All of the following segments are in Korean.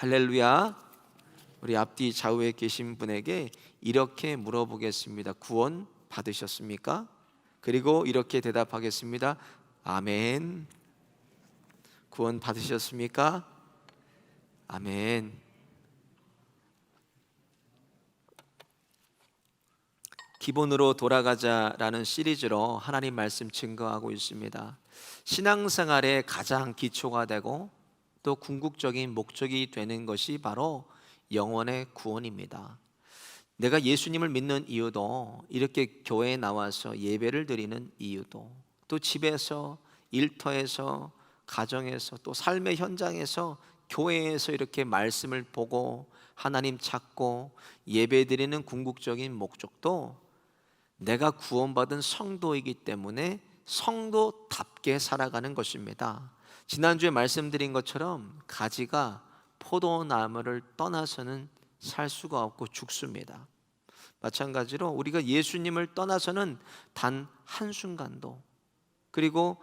할렐루야. 우리 앞뒤 좌우에 계신 분에게 이렇게 물어보겠습니다. 구원 받으셨습니까? 그리고 이렇게 대답하겠습니다. 아멘. 구원 받으셨습니까? 아멘. 기본으로 돌아가자라는 시리즈로 하나님 말씀 증거하고 있습니다. 신앙생활의 가장 기초가 되고 또 궁극적인 목적이 되는 것이 바로 영혼의 구원입니다. 내가 예수님을 믿는 이유도, 이렇게 교회에 나와서 예배를 드리는 이유도, 또 집에서, 일터에서, 가정에서, 또 삶의 현장에서, 교회에서 이렇게 말씀을 보고 하나님 찾고 예배 드리는 궁극적인 목적도 내가 구원받은 성도이기 때문에 성도답게 살아가는 것입니다. 지난주에 말씀드린 것처럼 가지가 포도나무를 떠나서는 살 수가 없고 죽습니다. 마찬가지로 우리가 예수님을 떠나서는 단 한순간도, 그리고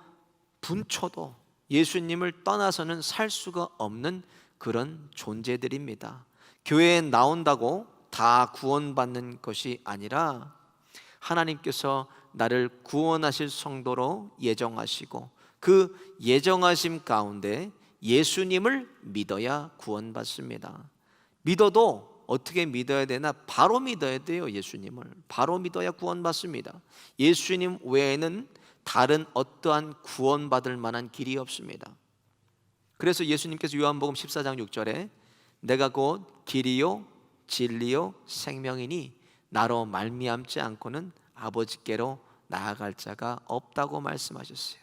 분초도 예수님을 떠나서는 살 수가 없는 그런 존재들입니다. 교회에 나온다고 다 구원받는 것이 아니라 하나님께서 나를 구원하실 성도로 예정하시고 그 예정하심 가운데 예수님을 믿어야 구원받습니다. 믿어도 어떻게 믿어야 되나? 바로 믿어야 돼요. 예수님을 바로 믿어야 구원받습니다. 예수님 외에는 다른 어떠한 구원받을 만한 길이 없습니다. 그래서 예수님께서 요한복음 14장 6절에 내가 곧 길이요 진리요 생명이니 나로 말미암지 않고는 아버지께로 나아갈 자가 없다고 말씀하셨어요.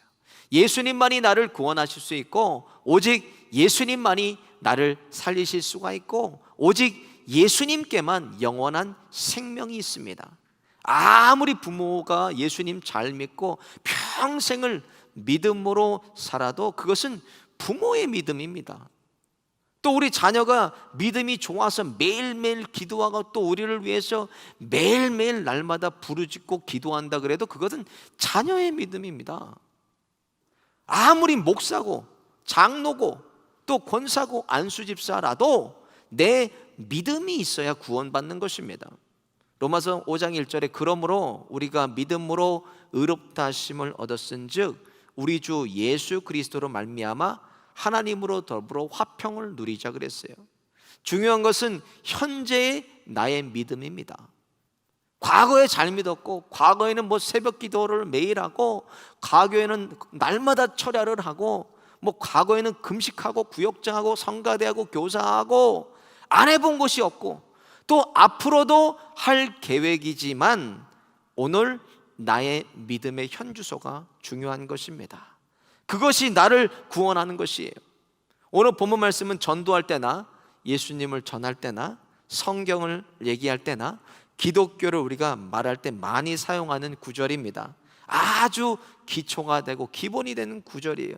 예수님만이 나를 구원하실 수 있고, 오직 예수님만이 나를 살리실 수가 있고, 오직 예수님께만 영원한 생명이 있습니다. 아무리 부모가 예수님 잘 믿고 평생을 믿음으로 살아도 그것은 부모의 믿음입니다. 또 우리 자녀가 믿음이 좋아서 매일매일 기도하고 또 우리를 위해서 매일매일 날마다 부르짖고 기도한다 그래도 그것은 자녀의 믿음입니다. 아무리 목사고 장로고 또 권사고 안수집사라도 내 믿음이 있어야 구원받는 것입니다. 로마서 5장 1절에 그러므로 우리가 믿음으로 의롭다 하심을 얻었은즉 우리 주 예수 그리스도로 말미암아 하나님으로 더불어 화평을 누리자 그랬어요. 중요한 것은 현재의 나의 믿음입니다. 과거에 잘 믿었고, 과거에는 뭐 새벽 기도를 매일 하고, 과거에는 날마다 철야를 하고, 뭐 과거에는 금식하고 구역장하고 성가대하고 교사하고 안 해본 것이 없고, 또 앞으로도 할 계획이지만 오늘 나의 믿음의 현주소가 중요한 것입니다. 그것이 나를 구원하는 것이에요. 오늘 본문 말씀은 전도할 때나 예수님을 전할 때나 성경을 얘기할 때나 기독교를 우리가 말할 때 많이 사용하는 구절입니다. 아주 기초가 되고 기본이 되는 구절이에요.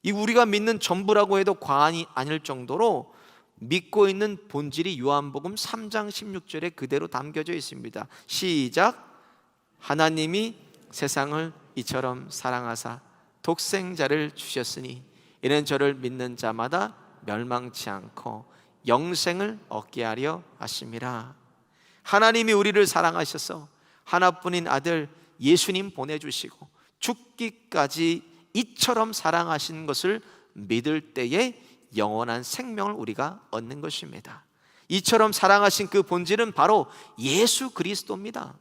이 우리가 믿는 전부라고 해도 과언이 아닐 정도로 믿고 있는 본질이 요한복음 3장 16절에 그대로 담겨져 있습니다. 시작. 하나님이 세상을 이처럼 사랑하사 독생자를 주셨으니 이는 저를 믿는 자마다 멸망치 않고 영생을 얻게 하려 하심이라. 하나님이 우리를 사랑하셔서 하나뿐인 아들 예수님 보내주시고 죽기까지 이처럼 사랑하신 것을 믿을 때에 영원한 생명을 우리가 얻는 것입니다. 이처럼 사랑하신 그 본질은 바로 예수 그리스도입니다.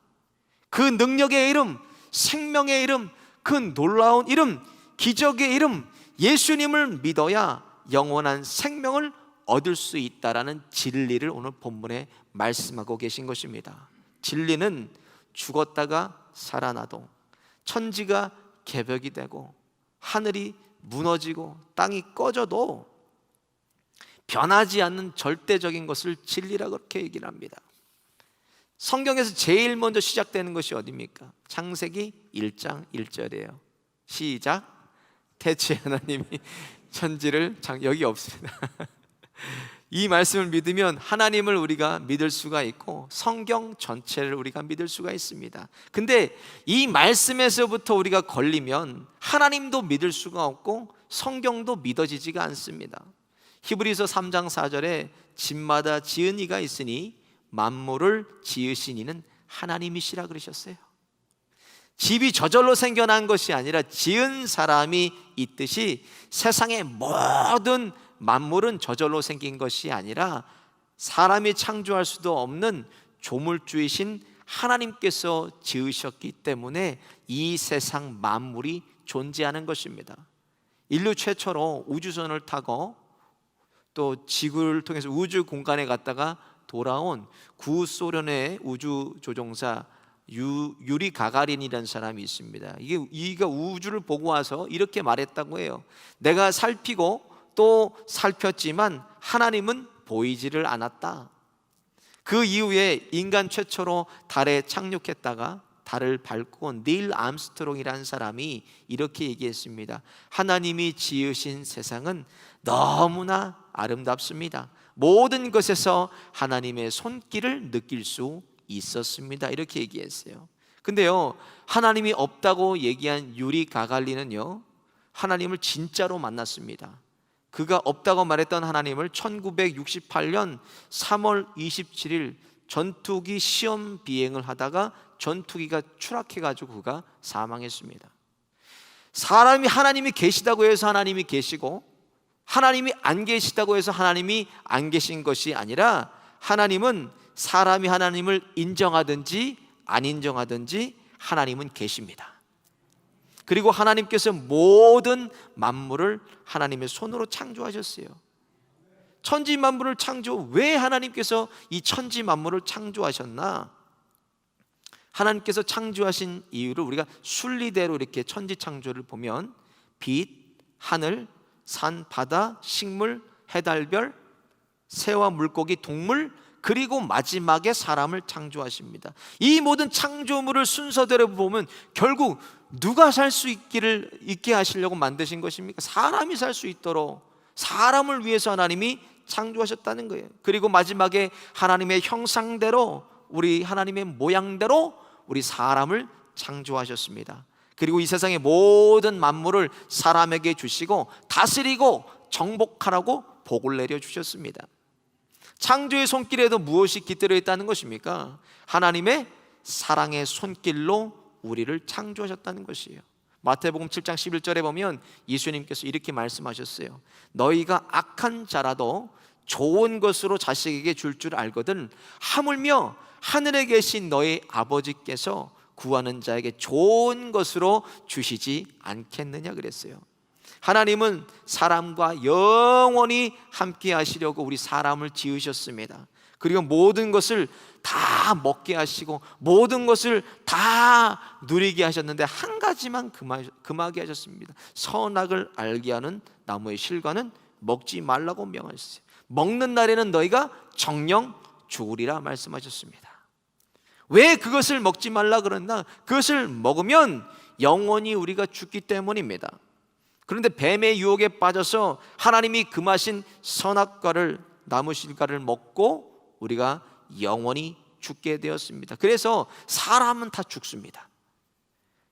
그 능력의 이름, 생명의 이름, 그 놀라운 이름, 기적의 이름 예수님을 믿어야 영원한 생명을 얻을 수 있다라는 진리를 오늘 본문에 말씀하고 계신 것입니다. 진리는 죽었다가 살아나도, 천지가 개벽이 되고 하늘이 무너지고 땅이 꺼져도 변하지 않는 절대적인 것을 진리라고 그렇게 얘기를 합니다. 성경에서 제일 먼저 시작되는 것이 어디입니까? 창세기 1장 1절이에요. 시작. 태초에 하나님이 천지를 여기 없습니다. 이 말씀을 믿으면 하나님을 우리가 믿을 수가 있고 성경 전체를 우리가 믿을 수가 있습니다. 근데 이 말씀에서부터 우리가 걸리면 하나님도 믿을 수가 없고 성경도 믿어지지가 않습니다. 히브리서 3장 4절에 집마다 지은 이가 있으니 만물을 지으신 이는 하나님이시라 그러셨어요. 집이 저절로 생겨난 것이 아니라 지은 사람이 있듯이 세상의 모든 만물은 저절로 생긴 것이 아니라 사람이 창조할 수도 없는 조물주이신 하나님께서 지으셨기 때문에 이 세상 만물이 존재하는 것입니다. 인류 최초로 우주선을 타고 또 지구를 통해서 우주 공간에 갔다가 돌아온 구소련의 우주조종사 유리 가가린이라는 사람이 있습니다. 이가 우주를 보고 와서 이렇게 말했다고 해요. 내가 살피고 또 살폈지만 하나님은 보이지를 않았다. 그 이후에 인간 최초로 달에 착륙했다가 달을 밟고 온 닐 암스트롱이라는 사람이 이렇게 얘기했습니다. 하나님이 지으신 세상은 너무나 아름답습니다. 모든 것에서 하나님의 손길을 느낄 수 있었습니다. 이렇게 얘기했어요. 근데요, 하나님이 없다고 얘기한 유리 가갈리는요, 하나님을 진짜로 만났습니다. 그가 없다고 말했던 하나님을 1968년 3월 27일 전투기 시험 비행을 하다가 전투기가 추락해가지고 그가 사망했습니다. 사람이 하나님이 계시다고 해서 하나님이 계시고 하나님이 안 계시다고 해서 하나님이 안 계신 것이 아니라 하나님은 사람이 하나님을 인정하든지 안 인정하든지 하나님은 계십니다. 그리고 하나님께서 모든 만물을 하나님의 손으로 창조하셨어요. 천지 만물을 왜 하나님께서 이 천지 만물을 창조하셨나? 하나님께서 창조하신 이유를 우리가 순리대로 이렇게 천지 창조를 보면 빛, 하늘, 산, 바다, 식물, 해달별, 새와 물고기, 동물, 그리고 마지막에 사람을 창조하십니다. 이 모든 창조물을 순서대로 보면 결국 누가 살 수 있게 하시려고 만드신 것입니까? 사람이 살 수 있도록 사람을 위해서 하나님이 창조하셨다는 거예요. 그리고 마지막에 하나님의 형상대로, 우리 하나님의 모양대로 우리 사람을 창조하셨습니다. 그리고 이 세상의 모든 만물을 사람에게 주시고 다스리고 정복하라고 복을 내려주셨습니다. 창조의 손길에도 무엇이 깃들어 있다는 것입니까? 하나님의 사랑의 손길로 우리를 창조하셨다는 것이에요. 마태복음 7장 11절에 보면 예수님께서 이렇게 말씀하셨어요. 너희가 악한 자라도 좋은 것으로 자식에게 줄 줄 알거든 하물며 하늘에 계신 너희 아버지께서 구하는 자에게 좋은 것으로 주시지 않겠느냐 그랬어요. 하나님은 사람과 영원히 함께 하시려고 우리 사람을 지으셨습니다. 그리고 모든 것을 다 먹게 하시고 모든 것을 다 누리게 하셨는데 한 가지만 금하게 하셨습니다. 선악을 알게 하는 나무의 실과는 먹지 말라고 명하셨어요. 먹는 날에는 너희가 정령 죽으리라 말씀하셨습니다. 왜 그것을 먹지 말라 그랬나? 그것을 먹으면 영원히 우리가 죽기 때문입니다. 그런데 뱀의 유혹에 빠져서 하나님이 금하신 선악과를, 나무 실과를 먹고 우리가 영원히 죽게 되었습니다. 그래서 사람은 다 죽습니다.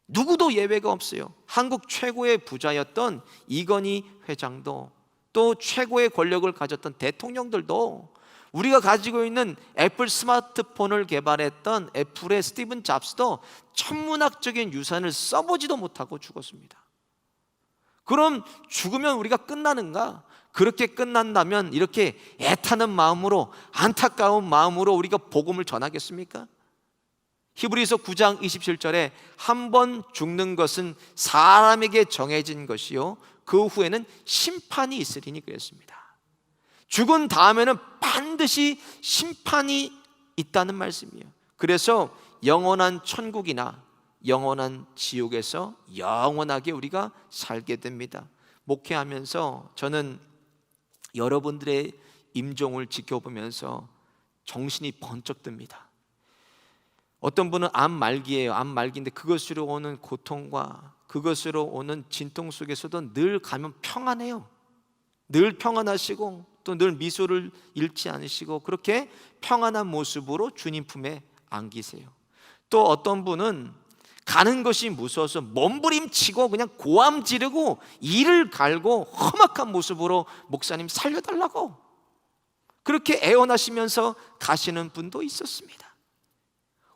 누구도 예외가 없어요. 한국 최고의 부자였던 이건희 회장도, 또 최고의 권력을 가졌던 대통령들도, 우리가 가지고 있는 애플 스마트폰을 개발했던 애플의 스티븐 잡스도 천문학적인 유산을 써보지도 못하고 죽었습니다. 그럼 죽으면 우리가 끝나는가? 그렇게 끝난다면 이렇게 애타는 마음으로, 안타까운 마음으로 우리가 복음을 전하겠습니까? 히브리서 9장 27절에 한 번 죽는 것은 사람에게 정해진 것이요 그 후에는 심판이 있으리니 그랬습니다. 죽은 다음에는 반드시 심판이 있다는 말씀이에요. 그래서 영원한 천국이나 영원한 지옥에서 영원하게 우리가 살게 됩니다. 목회하면서 저는 여러분들의 임종을 지켜보면서 정신이 번쩍 듭니다. 어떤 분은 암 말기예요. 암 말기인데 그것으로 오는 고통과 그것으로 오는 진통 속에서도 늘 가면 평안해요. 늘 평안하시고 또 늘 미소를 잃지 않으시고 그렇게 평안한 모습으로 주님 품에 안기세요. 또 어떤 분은 가는 것이 무서워서 몸부림치고 그냥 고함 지르고 이를 갈고 험악한 모습으로 목사님 살려달라고 그렇게 애원하시면서 가시는 분도 있었습니다.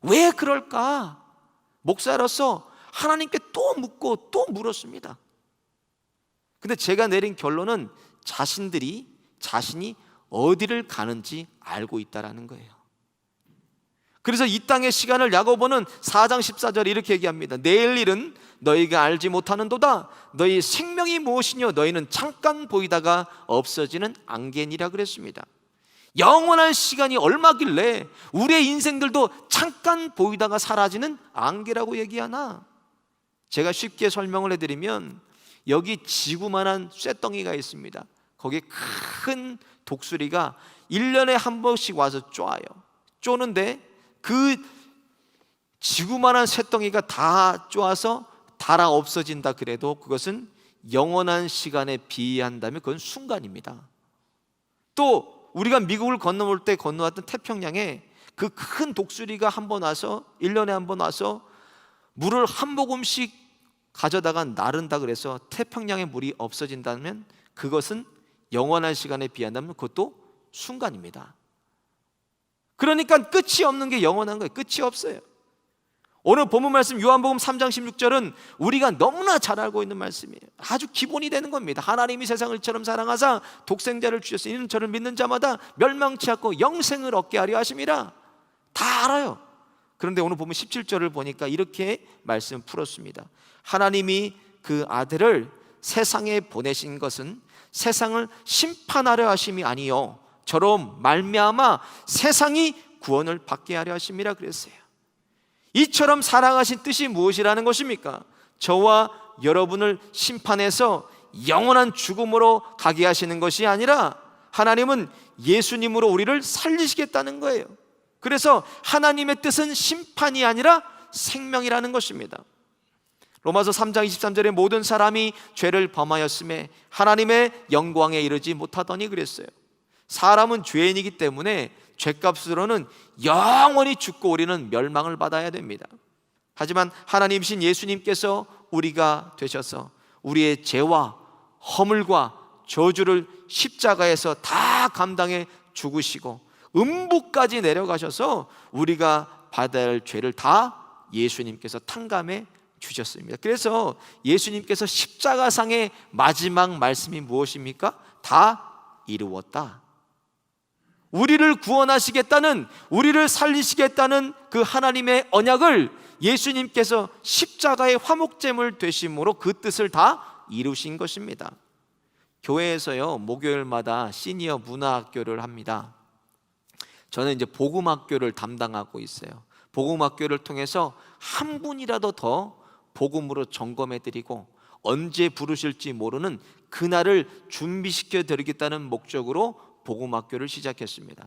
왜 그럴까? 목사로서 하나님께 또 묻고 또 물었습니다. 근데 제가 내린 결론은 자신이 어디를 가는지 알고 있다라는 거예요. 그래서 이 땅의 시간을 야고보는 4장 14절에 이렇게 얘기합니다. 내일 일은 너희가 알지 못하는도다. 너희 생명이 무엇이뇨? 너희는 잠깐 보이다가 없어지는 안개니라 그랬습니다. 영원한 시간이 얼마길래 우리의 인생들도 잠깐 보이다가 사라지는 안개라고 얘기하나? 제가 쉽게 설명을 해드리면 여기 지구만한 쇳덩이가 있습니다. 거기에 큰 독수리가 1년에 한 번씩 와서 쪼아요. 쪼는데 그 지구만한 쇳덩이가 다 쪼아서 닳아 없어진다 그래도 그것은 영원한 시간에 비한다면 그건 순간입니다. 또 우리가 미국을 건너올 때 건너왔던 태평양에 그 큰 독수리가 한 번 와서 1년에 한 번 와서 물을 한 모금씩 가져다가 나른다 그래서 태평양의 물이 없어진다면 그것은 영원한 시간에 비한다면 그것도 순간입니다. 그러니까 끝이 없는 게 영원한 거예요. 끝이 없어요. 오늘 본문 말씀 요한복음 3장 16절은 우리가 너무나 잘 알고 있는 말씀이에요. 아주 기본이 되는 겁니다. 하나님이 세상을 이처럼 사랑하사 독생자를 주셨으니 이는 저를 믿는 자마다 멸망치 않고 영생을 얻게 하려 하심이라. 다 알아요. 그런데 오늘 보면 17절을 보니까 이렇게 말씀 풀었습니다. 하나님이 그 아들을 세상에 보내신 것은 세상을 심판하려 하심이 아니요 저로 말미암아 세상이 구원을 받게 하려 하심이라 그랬어요. 이처럼 사랑하신 뜻이 무엇이라는 것입니까? 저와 여러분을 심판해서 영원한 죽음으로 가게 하시는 것이 아니라 하나님은 예수님으로 우리를 살리시겠다는 거예요. 그래서 하나님의 뜻은 심판이 아니라 생명이라는 것입니다. 로마서 3장 23절에 모든 사람이 죄를 범하였음에 하나님의 영광에 이르지 못하더니 그랬어요. 사람은 죄인이기 때문에 죄값으로는 영원히 죽고 우리는 멸망을 받아야 됩니다. 하지만 하나님이신 예수님께서 우리가 되셔서 우리의 죄와 허물과 저주를 십자가에서 다 감당해 죽으시고 음부까지 내려가셔서 우리가 받아야 할 죄를 다 예수님께서 탕감해 주셨습니다. 그래서 예수님께서 십자가상의 마지막 말씀이 무엇입니까? 다 이루었다. 우리를 구원하시겠다는, 우리를 살리시겠다는 그 하나님의 언약을 예수님께서 십자가의 화목제물 되심으로 그 뜻을 다 이루신 것입니다. 교회에서요 목요일마다 시니어 문화학교를 합니다. 저는 이제 복음학교를 담당하고 있어요. 복음학교를 통해서 한 분이라도 더 복음으로 점검해드리고 언제 부르실지 모르는 그날을 준비시켜 드리겠다는 목적으로 복음학교를 시작했습니다.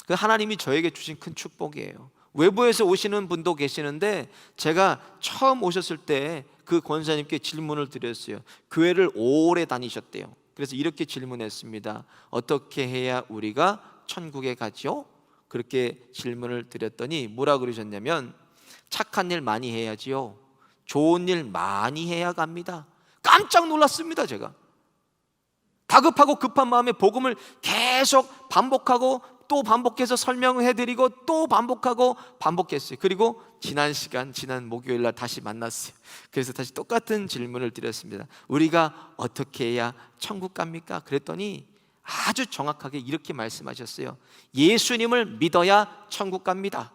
그 하나님이 저에게 주신 큰 축복이에요. 외부에서 오시는 분도 계시는데 제가 처음 오셨을 때 그 권사님께 질문을 드렸어요. 교회를 오래 다니셨대요. 그래서 이렇게 질문했습니다. 어떻게 해야 우리가 천국에 가죠? 그렇게 질문을 드렸더니 뭐라 그러셨냐면 착한 일 많이 해야지요. 좋은 일 많이 해야 갑니다. 깜짝 놀랐습니다. 제가 다급하고 급한 마음에 복음을 계속 반복하고 또 반복해서 설명해드리고 또 반복하고 반복했어요. 그리고 지난 목요일 날 다시 만났어요. 그래서 다시 똑같은 질문을 드렸습니다. 우리가 어떻게 해야 천국 갑니까? 그랬더니 아주 정확하게 이렇게 말씀하셨어요. 예수님을 믿어야 천국 갑니다.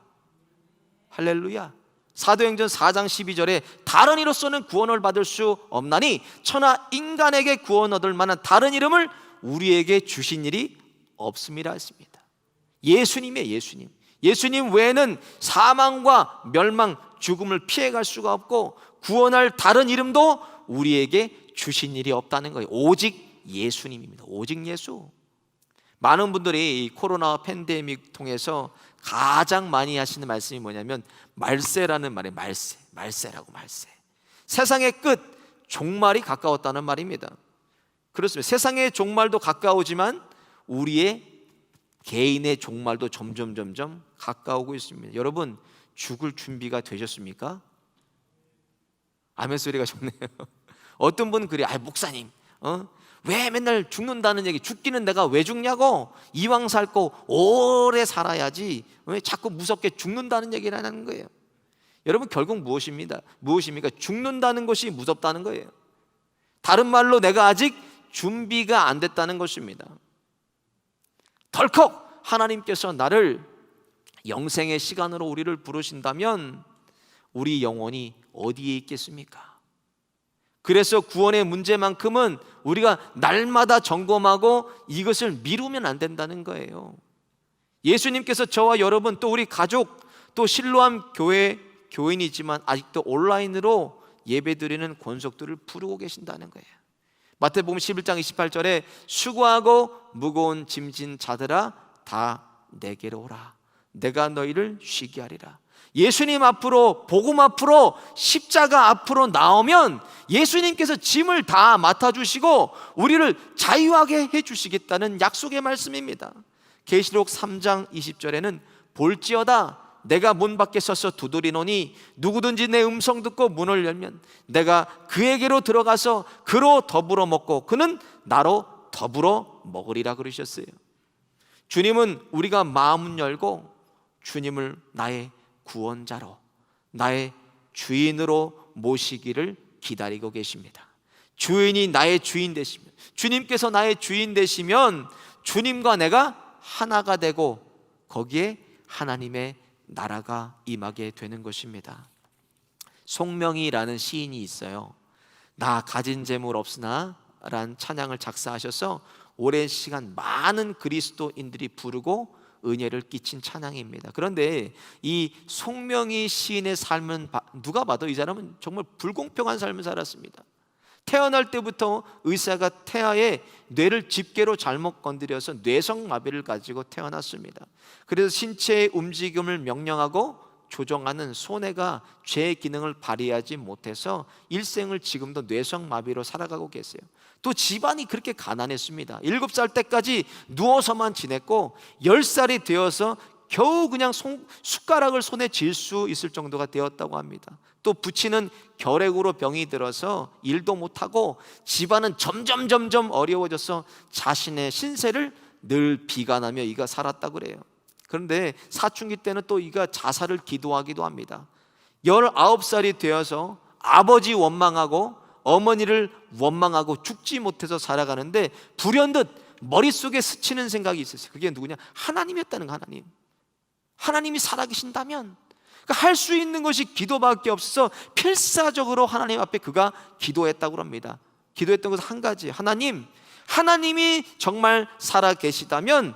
할렐루야. 사도행전 4장 12절에 다른 이로서는 구원을 받을 수 없나니 천하 인간에게 구원 얻을 만한 다른 이름을 우리에게 주신 일이 없음이라 했습니다. 예수님이에요. 예수님. 예수님 외에는 사망과 멸망, 죽음을 피해갈 수가 없고 구원할 다른 이름도 우리에게 주신 일이 없다는 거예요. 오직 예수님입니다. 오직 예수. 많은 분들이 이 코로나 팬데믹 통해서 가장 많이 하시는 말씀이 뭐냐면 말세라는 말이에요. 말세라고. 말세. 세상의 끝, 종말이 가까웠다는 말입니다. 그렇습니다. 세상의 종말도 가까우지만 우리의 개인의 종말도 점점 가까우고 있습니다. 여러분 죽을 준비가 되셨습니까? 아멘 소리가 좋네요. 어떤 분은 그래, 목사님, 왜 맨날 죽는다는 얘기, 죽기는 내가 왜 죽냐고, 이왕 살고 오래 살아야지 왜 자꾸 무섭게 죽는다는 얘기를 하는 거예요. 여러분, 결국 무엇입니까? 죽는다는 것이 무섭다는 거예요. 다른 말로 내가 아직 준비가 안 됐다는 것입니다. 덜컥 하나님께서 나를 영생의 시간으로 우리를 부르신다면 우리 영혼이 어디에 있겠습니까? 그래서 구원의 문제만큼은 우리가 날마다 점검하고 이것을 미루면 안 된다는 거예요. 예수님께서 저와 여러분, 또 우리 가족, 또 실로암 교회 교인이지만 아직도 온라인으로 예배드리는 권속들을 부르고 계신다는 거예요. 마태복음 11장 28절에 수고하고 무거운 짐진 자들아 다 내게로 오라, 내가 너희를 쉬게 하리라. 예수님 앞으로, 복음 앞으로, 십자가 앞으로 나오면 예수님께서 짐을 다 맡아주시고 우리를 자유하게 해주시겠다는 약속의 말씀입니다. 계시록 3장 20절에는 볼지어다 내가 문 밖에 서서 두드리노니 누구든지 내 음성 듣고 문을 열면 내가 그에게로 들어가서 그로 더불어 먹고 그는 나로 더불어 먹으리라 그러셨어요. 주님은 우리가 마음을 열고 주님을 나의 구원자로, 나의 주인으로 모시기를 기다리고 계십니다. 주인이 나의 주인 되시면, 주님께서 나의 주인 되시면 주님과 내가 하나가 되고 거기에 하나님의 나라가 임하게 되는 것입니다. 송명이라는 시인이 있어요. 나 가진 재물 없으나 라는 찬양을 작사하셔서 오랜 시간 많은 그리스도인들이 부르고 은혜를 끼친 찬양입니다. 그런데 이 송명이 시인의 삶은 누가 봐도 이 사람은 정말 불공평한 삶을 살았습니다. 태어날 때부터 의사가 태아에 뇌를 집게로 잘못 건드려서 뇌성마비를 가지고 태어났습니다. 그래서 신체의 움직임을 명령하고 조정하는 손해가 죄의 기능을 발휘하지 못해서 일생을 지금도 뇌성마비로 살아가고 계세요. 또 집안이 그렇게 가난했습니다. 7살 때까지 누워서만 지냈고 10살이 되어서 겨우 그냥 숟가락을 손에 쥘 수 있을 정도가 되었다고 합니다. 또 부친은 결핵으로 병이 들어서 일도 못하고 집안은 점점 어려워져서 자신의 신세를 늘 비관하며 이가 살았다고 그래요. 그런데 사춘기 때는 또 이가 자살을 기도하기도 합니다. 19살이 되어서 아버지 원망하고 어머니를 원망하고 죽지 못해서 살아가는데 불현듯 머릿속에 스치는 생각이 있었어요. 그게 누구냐? 하나님이었다는 거. 하나님이 살아계신다면 할 수 있는 것이 기도밖에 없어서 필사적으로 하나님 앞에 그가 기도했다고 합니다. 기도했던 것은 한 가지, 하나님이 정말 살아계시다면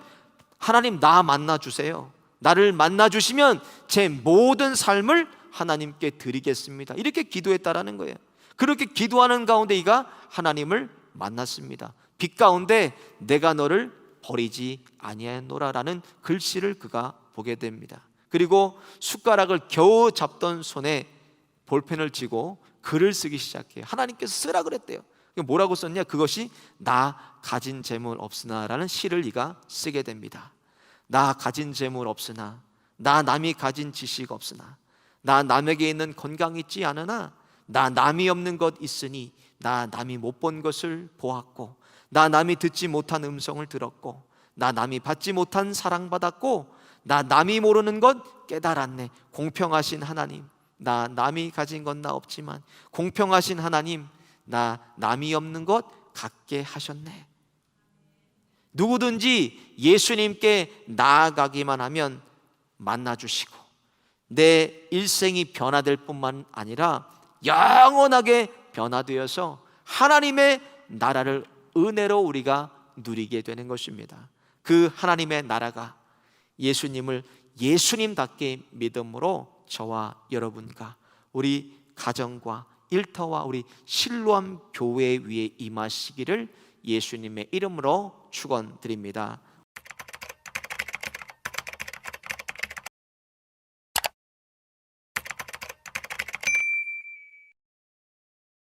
하나님 나 만나주세요. 나를 만나주시면 제 모든 삶을 하나님께 드리겠습니다. 이렇게 기도했다라는 거예요. 그렇게 기도하는 가운데 이가 하나님을 만났습니다. 빛 가운데 내가 너를 버리지 아니하노라라는 글씨를 그가 보게 됩니다. 그리고 숟가락을 겨우 잡던 손에 볼펜을 쥐고 글을 쓰기 시작해요. 하나님께서 쓰라 그랬대요. 뭐라고 썼냐? 그것이 나 가진 재물 없으나 라는 시를 이가 쓰게 됩니다. 나 가진 재물 없으나, 나 남이 가진 지식 없으나, 나 남에게 있는 건강 있지 않으나, 나 남이 없는 것 있으니, 나 남이 못 본 것을 보았고, 나 남이 듣지 못한 음성을 들었고, 나 남이 받지 못한 사랑받았고, 나 남이 모르는 것 깨달았네. 공평하신 하나님, 나 남이 가진 건 나 없지만 공평하신 하나님, 나 남이 없는 것 갖게 하셨네. 누구든지 예수님께 나아가기만 하면 만나주시고 내 일생이 변화될 뿐만 아니라 영원하게 변화되어서 하나님의 나라를 은혜로 우리가 누리게 되는 것입니다. 그 하나님의 나라가 예수님을 예수님답게 믿음으로 저와 여러분과 우리 가정과 일터와 우리 실로암 교회 위에 임하시기를 예수님의 이름으로 축원드립니다.